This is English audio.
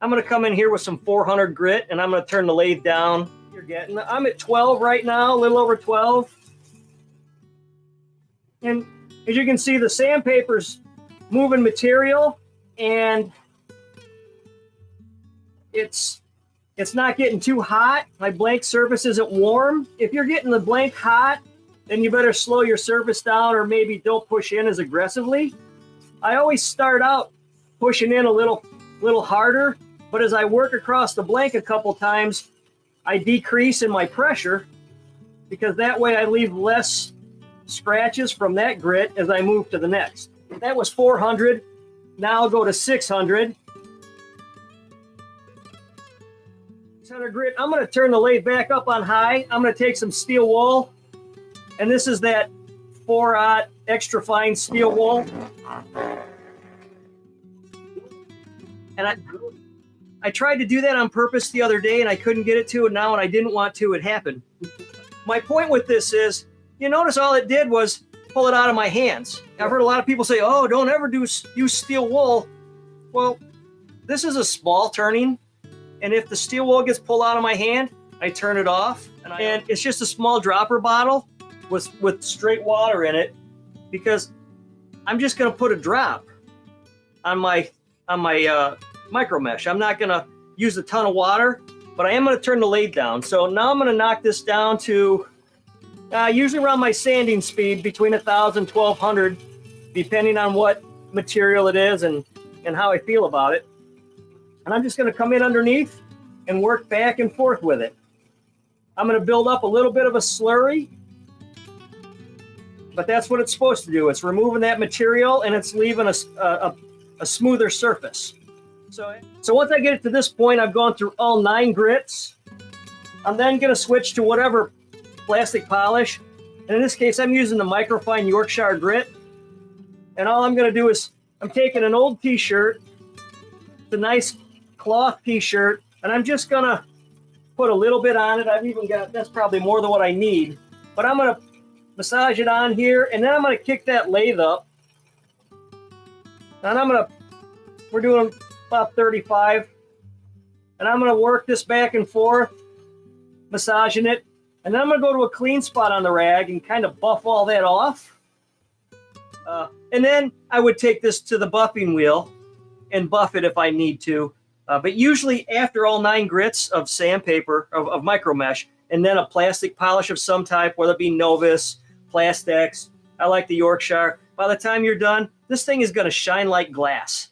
I'm going to come in here with some 400 grit, and I'm going to turn the lathe down. I'm at 12 right now, a little over 12. And as you can see, the sandpaper's moving material, and it's not getting too hot. My blank surface isn't warm. If you're getting the blank hot, then you better slow your surface down, or maybe don't push in as aggressively. I always start out pushing in a little harder, but as I work across the blank a couple times, I decrease in my pressure, because that way I leave less scratches from that grit as I move to the next. That was 400. Now I'll go to 600. 600 grit. I'm going to turn the lathe back up on high. I'm going to take some steel wool, and this is that 4/0 extra fine steel wool. And I tried to do that on purpose the other day, and I couldn't get it to, and now when I didn't want to, it happened. My point with this is, you notice all it did was pull it out of my hands. I've heard a lot of people say, oh, don't ever use steel wool. Well, this is a small turning, and if the steel wool gets pulled out of my hand, I turn it off, and it's just a small dropper bottle with straight water in it, because I'm just going to put a drop on my micro mesh. I'm not going to use a ton of water, but I am going to turn the lathe down. So now I'm going to knock this down to usually around my sanding speed, between 1,000 and 1,200, depending on what material it is and how I feel about it. And I'm just going to come in underneath and work back and forth with it. I'm going to build up a little bit of a slurry, but that's what it's supposed to do. It's removing that material, and it's leaving a smoother surface. So once I get it to this point, I've gone through all 9 grits. I'm then going to switch to whatever plastic polish. And in this case, I'm using the microfine Yorkshire grit. And all I'm going to do is, I'm taking an old t-shirt, it's a nice cloth t-shirt, and I'm just going to put a little bit on it. I've even got, that's probably more than what I need. But I'm going to massage it on here, and then I'm going to kick that lathe up. And we're doing about 35, and I'm going to work this back and forth, massaging it, and then I'm going to go to a clean spot on the rag and kind of buff all that off. And then I would take this to the buffing wheel and buff it if I need to. But usually after all 9 grits of sandpaper, of micro mesh, and then a plastic polish of some type, whether it be Novus, Plastex, I like the Yorkshire, by the time you're done, this thing is going to shine like glass.